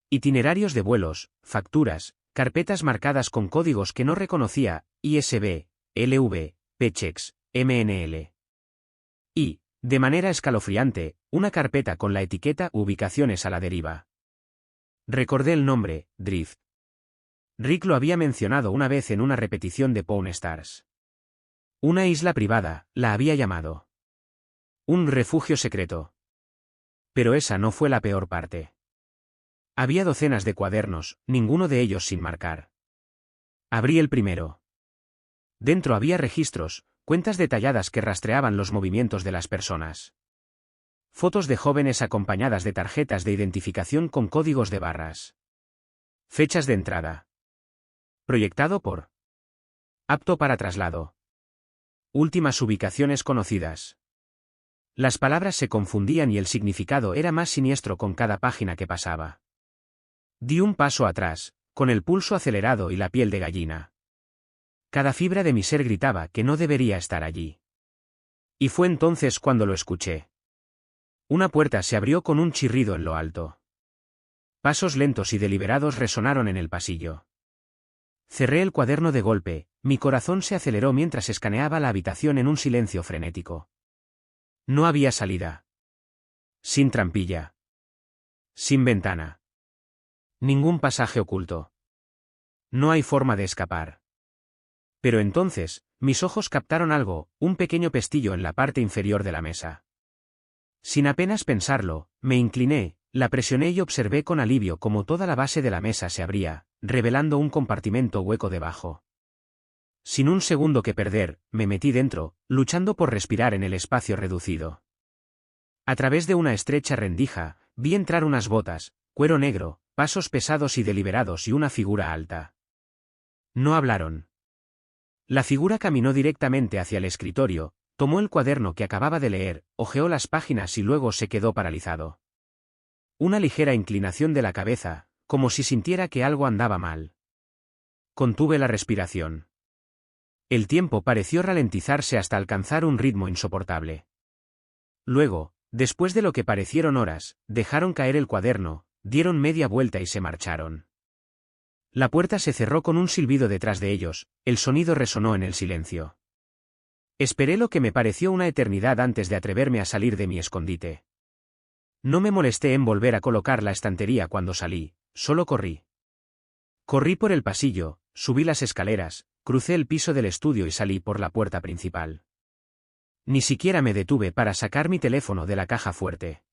Itinerarios de vuelos, facturas, carpetas marcadas con códigos que no reconocía, ISB, LV, PChex, MNL. Y, de manera escalofriante, una carpeta con la etiqueta Ubicaciones a la deriva. Recordé el nombre, Drift. Rick lo había mencionado una vez en una repetición de Pawn Stars. Una isla privada, la había llamado. Un refugio secreto. Pero esa no fue la peor parte. Había docenas de cuadernos, ninguno de ellos sin marcar. Abrí el primero. Dentro había registros, cuentas detalladas que rastreaban los movimientos de las personas. Fotos de jóvenes acompañadas de tarjetas de identificación con códigos de barras. Fechas de entrada. Proyectado por. Apto para traslado. Últimas ubicaciones conocidas. Las palabras se confundían y el significado era más siniestro con cada página que pasaba. Di un paso atrás, con el pulso acelerado y la piel de gallina. Cada fibra de mi ser gritaba que no debería estar allí. Y fue entonces cuando lo escuché. Una puerta se abrió con un chirrido en lo alto. Pasos lentos y deliberados resonaron en el pasillo. Cerré el cuaderno de golpe, mi corazón se aceleró mientras escaneaba la habitación en un silencio frenético. No había salida. Sin trampilla. Sin ventana. Ningún pasaje oculto. No hay forma de escapar. Pero entonces, mis ojos captaron algo, un pequeño pestillo en la parte inferior de la mesa. Sin apenas pensarlo, me incliné, la presioné y observé con alivio cómo toda la base de la mesa se abría, revelando un compartimento hueco debajo. Sin un segundo que perder, me metí dentro, luchando por respirar en el espacio reducido. A través de una estrecha rendija, vi entrar unas botas, cuero negro, pasos pesados y deliberados y una figura alta. No hablaron. La figura caminó directamente hacia el escritorio, tomó el cuaderno que acababa de leer, hojeó las páginas y luego se quedó paralizado. Una ligera inclinación de la cabeza, como si sintiera que algo andaba mal. Contuve la respiración. El tiempo pareció ralentizarse hasta alcanzar un ritmo insoportable. Luego, después de lo que parecieron horas, dejaron caer el cuaderno, dieron media vuelta y se marcharon. La puerta se cerró con un silbido detrás de ellos, el sonido resonó en el silencio. Esperé lo que me pareció una eternidad antes de atreverme a salir de mi escondite. No me molesté en volver a colocar la estantería cuando salí, solo corrí. Corrí por el pasillo, subí las escaleras, crucé el piso del estudio y salí por la puerta principal. Ni siquiera me detuve para sacar mi teléfono de la caja fuerte.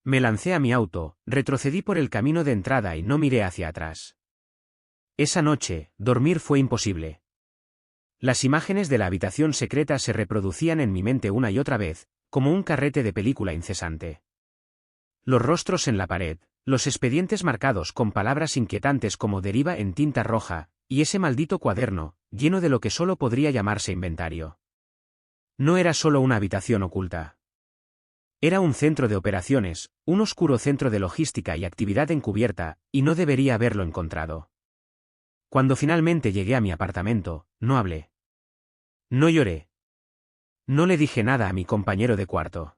Me lancé a mi auto, retrocedí por el camino de entrada y no miré hacia atrás. Esa noche, dormir fue imposible. Las imágenes de la habitación secreta se reproducían en mi mente una y otra vez, como un carrete de película incesante. Los rostros en la pared, los expedientes marcados con palabras inquietantes como deriva en tinta roja, y ese maldito cuaderno, lleno de lo que solo podría llamarse inventario. No era solo una habitación oculta. Era un centro de operaciones, un oscuro centro de logística y actividad encubierta, y no debería haberlo encontrado. Cuando finalmente llegué a mi apartamento, no hablé. No lloré. No le dije nada a mi compañero de cuarto.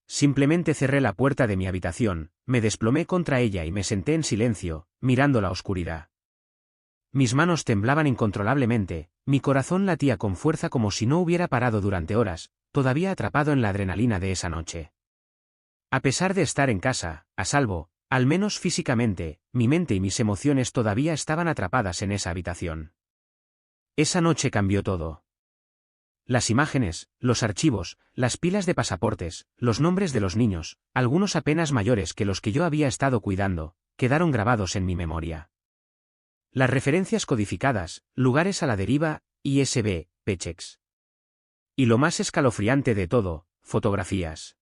Simplemente cerré la puerta de mi habitación, me desplomé contra ella y me senté en silencio, mirando la oscuridad. Mis manos temblaban incontrolablemente, mi corazón latía con fuerza como si no hubiera parado durante horas, todavía atrapado en la adrenalina de esa noche. A pesar de estar en casa, a salvo, al menos físicamente, mi mente y mis emociones todavía estaban atrapadas en esa habitación. Esa noche cambió todo. Las imágenes, los archivos, las pilas de pasaportes, los nombres de los niños, algunos apenas mayores que los que yo había estado cuidando, quedaron grabados en mi memoria. Las referencias codificadas, lugares a la deriva, ISB, Pechex. Y lo más escalofriante de todo, fotografías.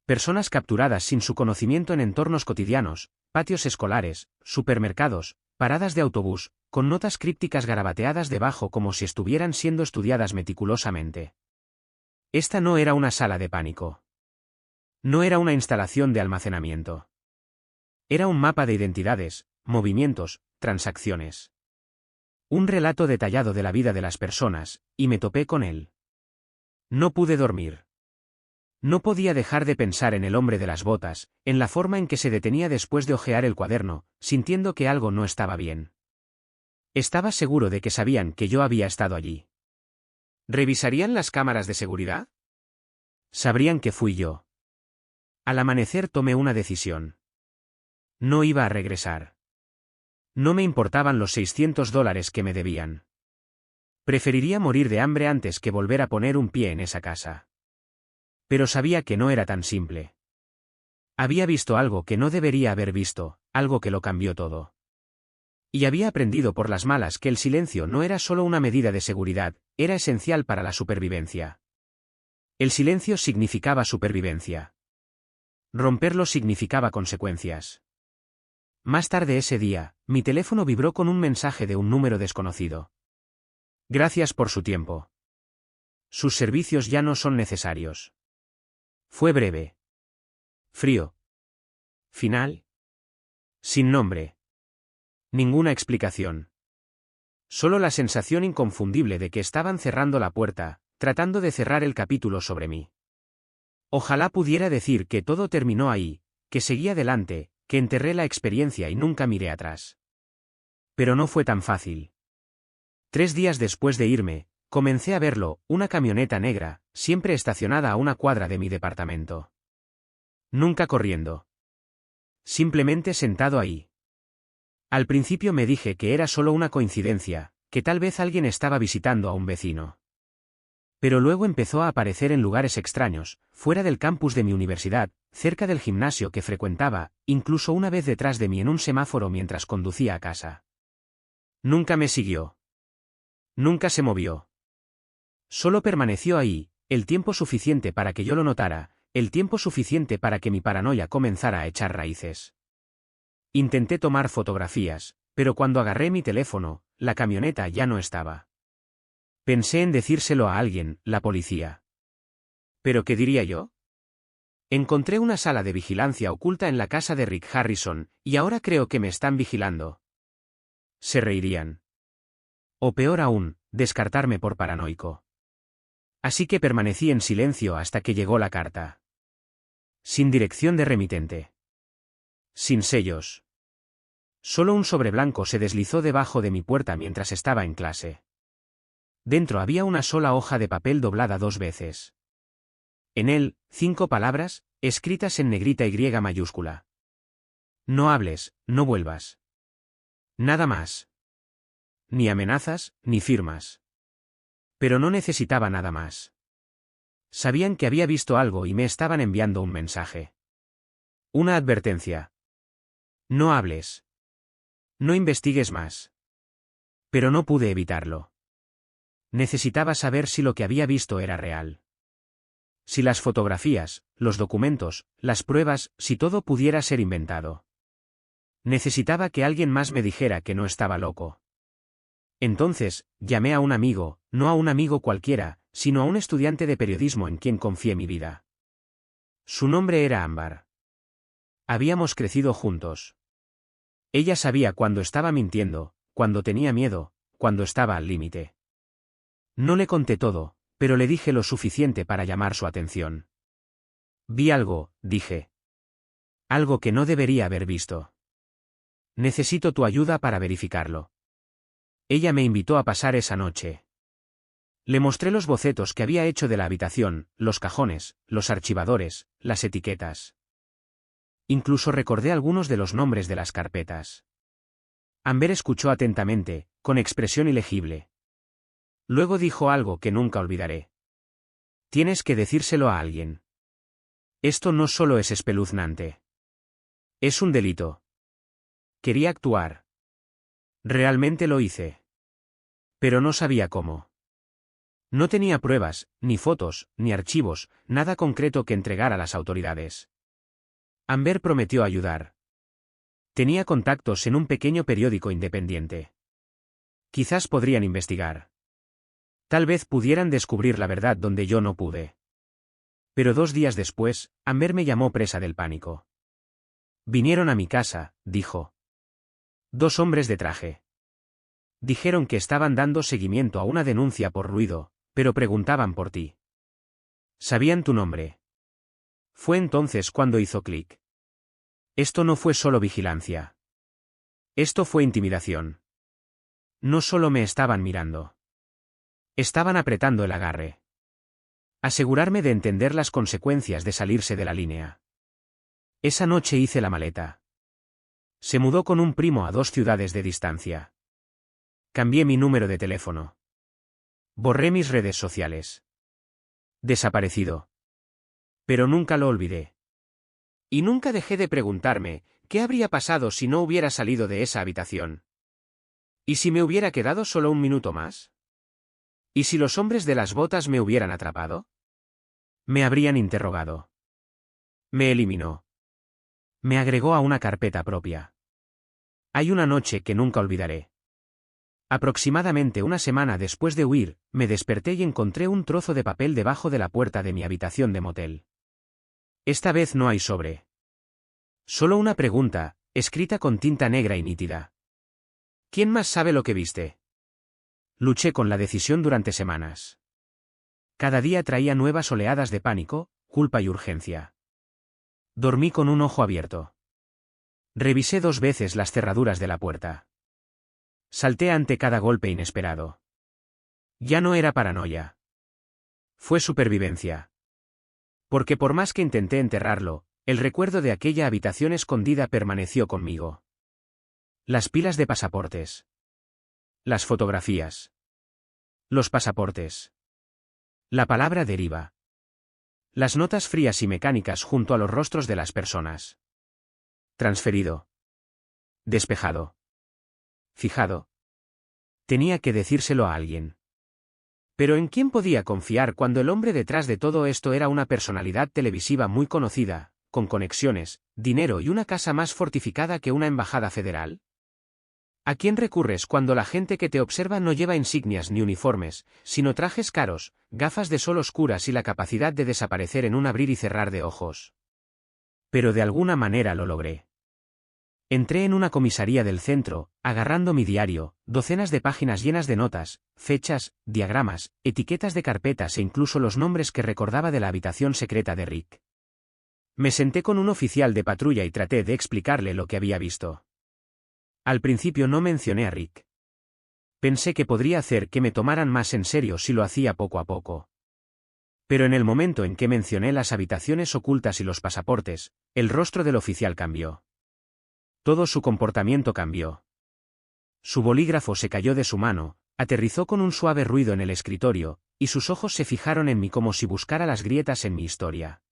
Personas capturadas sin su conocimiento en entornos cotidianos, patios escolares, supermercados, paradas de autobús, con notas crípticas garabateadas debajo como si estuvieran siendo estudiadas meticulosamente. Esta no era una sala de pánico. No era una instalación de almacenamiento. Era un mapa de identidades, movimientos, transacciones. Un relato detallado de la vida de las personas, y me topé con él. No pude dormir. No podía dejar de pensar en el hombre de las botas, en la forma en que se detenía después de hojear el cuaderno, sintiendo que algo no estaba bien. Estaba seguro de que sabían que yo había estado allí. ¿Revisarían las cámaras de seguridad? Sabrían que fui yo. Al amanecer tomé una decisión. No iba a regresar. No me importaban los $600 que me debían. Preferiría morir de hambre antes que volver a poner un pie en esa casa. Pero sabía que no era tan simple. Había visto algo que no debería haber visto, algo que lo cambió todo. Y había aprendido por las malas que el silencio no era solo una medida de seguridad, era esencial para la supervivencia. El silencio significaba supervivencia. Romperlo significaba consecuencias. Más tarde ese día, mi teléfono vibró con un mensaje de un número desconocido. Gracias por su tiempo. Sus servicios ya no son necesarios. Fue breve. Frío. Final. Sin nombre. Ninguna explicación. Solo la sensación inconfundible de que estaban cerrando la puerta, tratando de cerrar el capítulo sobre mí. Ojalá pudiera decir que todo terminó ahí, que seguí adelante, que enterré la experiencia y nunca miré atrás. Pero no fue tan fácil. 3 días después de irme, comencé a verlo, una camioneta negra, siempre estacionada a una cuadra de mi departamento. Nunca corriendo. Simplemente sentado ahí. Al principio me dije que era solo una coincidencia, que tal vez alguien estaba visitando a un vecino. Pero luego empezó a aparecer en lugares extraños, fuera del campus de mi universidad, cerca del gimnasio que frecuentaba, incluso una vez detrás de mí en un semáforo mientras conducía a casa. Nunca me siguió. Nunca se movió. Solo permaneció ahí, el tiempo suficiente para que yo lo notara, el tiempo suficiente para que mi paranoia comenzara a echar raíces. Intenté tomar fotografías, pero cuando agarré mi teléfono, la camioneta ya no estaba. Pensé en decírselo a alguien, la policía. ¿Pero qué diría yo? Encontré una sala de vigilancia oculta en la casa de Rick Harrison, y ahora creo que me están vigilando. Se reirían. O peor aún, descartarme por paranoico. Así que permanecí en silencio hasta que llegó la carta. Sin dirección de remitente. Sin sellos. Solo un sobre blanco se deslizó debajo de mi puerta mientras estaba en clase. Dentro había una sola hoja de papel doblada 2 veces. En él, 5 palabras, escritas en negrita y mayúscula. No hables, no vuelvas. Nada más. Ni amenazas, ni firmas. Pero no necesitaba nada más. Sabían que había visto algo y me estaban enviando un mensaje. Una advertencia. No hables. No investigues más. Pero no pude evitarlo. Necesitaba saber si lo que había visto era real. Si las fotografías, los documentos, las pruebas, si todo pudiera ser inventado. Necesitaba que alguien más me dijera que no estaba loco. Entonces, llamé a un amigo, no a un amigo cualquiera, sino a un estudiante de periodismo en quien confié mi vida. Su nombre era Ámbar. Habíamos crecido juntos. Ella sabía cuando estaba mintiendo, cuando tenía miedo, cuando estaba al límite. No le conté todo, pero le dije lo suficiente para llamar su atención. Vi algo, dije. Algo que no debería haber visto. Necesito tu ayuda para verificarlo. Ella me invitó a pasar esa noche. Le mostré los bocetos que había hecho de la habitación, los cajones, los archivadores, las etiquetas. Incluso recordé algunos de los nombres de las carpetas. Amber escuchó atentamente, con expresión ilegible. Luego dijo algo que nunca olvidaré. Tienes que decírselo a alguien. Esto no solo es espeluznante. Es un delito. Quería actuar. Realmente lo hice. Pero no sabía cómo. No tenía pruebas, ni fotos, ni archivos, nada concreto que entregar a las autoridades. Amber prometió ayudar. Tenía contactos en un pequeño periódico independiente. Quizás podrían investigar. Tal vez pudieran descubrir la verdad donde yo no pude. Pero 2 días después, Amber me llamó presa del pánico. Vinieron a mi casa, dijo. 2 hombres de traje. Dijeron que estaban dando seguimiento a una denuncia por ruido, pero preguntaban por ti. Sabían tu nombre. Fue entonces cuando hizo clic. Esto no fue solo vigilancia. Esto fue intimidación. No solo me estaban mirando. Estaban apretando el agarre. Asegurarme de entender las consecuencias de salirse de la línea. Esa noche hice la maleta. Se mudó con un primo a 2 ciudades de distancia. Cambié mi número de teléfono. Borré mis redes sociales. Desaparecido. Pero nunca lo olvidé. Y nunca dejé de preguntarme, ¿qué habría pasado si no hubiera salido de esa habitación? ¿Y si me hubiera quedado solo un minuto más? ¿Y si los hombres de las botas me hubieran atrapado? Me habrían interrogado. Me eliminó. Me agregó a una carpeta propia. Hay una noche que nunca olvidaré. Aproximadamente una semana después de huir, me desperté y encontré un trozo de papel debajo de la puerta de mi habitación de motel. Esta vez no hay sobre. Solo una pregunta, escrita con tinta negra y nítida. ¿Quién más sabe lo que viste? Luché con la decisión durante semanas. Cada día traía nuevas oleadas de pánico, culpa y urgencia. Dormí con un ojo abierto. Revisé 2 veces las cerraduras de la puerta. Salté ante cada golpe inesperado. Ya no era paranoia. Fue supervivencia. Porque por más que intenté enterrarlo, el recuerdo de aquella habitación escondida permaneció conmigo. Las pilas de pasaportes. Las fotografías. Los pasaportes. La palabra deriva. Las notas frías y mecánicas junto a los rostros de las personas. Transferido. Despejado. Fijado. Tenía que decírselo a alguien. Pero ¿en quién podía confiar cuando el hombre detrás de todo esto era una personalidad televisiva muy conocida, con conexiones, dinero y una casa más fortificada que una embajada federal? ¿A quién recurres cuando la gente que te observa no lleva insignias ni uniformes, sino trajes caros, gafas de sol oscuras y la capacidad de desaparecer en un abrir y cerrar de ojos? Pero de alguna manera lo logré. Entré en una comisaría del centro, agarrando mi diario, docenas de páginas llenas de notas, fechas, diagramas, etiquetas de carpetas e incluso los nombres que recordaba de la habitación secreta de Rick. Me senté con un oficial de patrulla y traté de explicarle lo que había visto. Al principio no mencioné a Rick. Pensé que podría hacer que me tomaran más en serio si lo hacía poco a poco. Pero en el momento en que mencioné las habitaciones ocultas y los pasaportes, el rostro del oficial cambió. Todo su comportamiento cambió. Su bolígrafo se cayó de su mano, aterrizó con un suave ruido en el escritorio, y sus ojos se fijaron en mí como si buscara las grietas en mi historia.